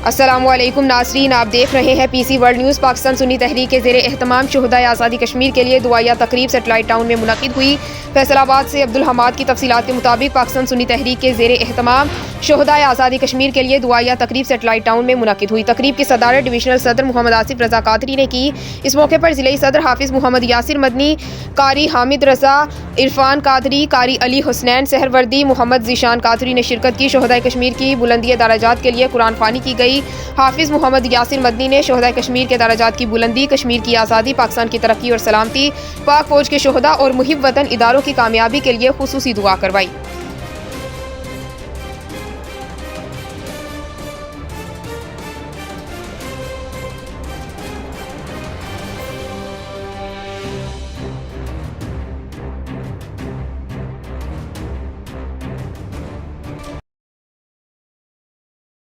अस्सलामुअलैकुम नाज़रीन, आप देख रहे हैं PC World News. Pakistan Sunni Tehreek के ज़ेरे एहतमाम शुहदाए आज़ादी कश्मीर के लिए दुआया तकरीब सेटेलाइट टाउन में मुनक़िद हुई। फैसलाबाद से अब्दुल हमाद की तफसीलात के मुताबिक पाकिस्तान सुन्नी तहरीक के ज़ेरे एहतमाम शुहदाए आज़ादी कश्मीर के लिए दुआया तकरीब सेटेलाइट टाउन में मुनक़िद हुई। तकरीब की सदारत डिविजनल सदर मोहम्मद आसिफ रज़ा कादरी ने की। इस मौके पर ज़िले सदर हाफिज़ मोहम्मद यासिर मदनी, कारी हामिद रज़ा, इरफान कादरी, कारी अली हुसनैन सहरवर्दी, मोहम्मद ज़ीशान कादरी ने शिरकत की। शुहदाए कश्मीर की बुलंदी दराजात के लिए कुरान फ़ानी की गई। हाफिज़ मोहम्मद यासिर मदनी ने शुहदाए कश्मीर के दराजात की बुलंदी, कश्मीर की आज़ादी, पाकिस्तान की तरक्की और सलामती, पाक फौज के शुहदा और मुहिब वतन इदारों की कामयाबी के लिए खुसूसी दुआ करवाई।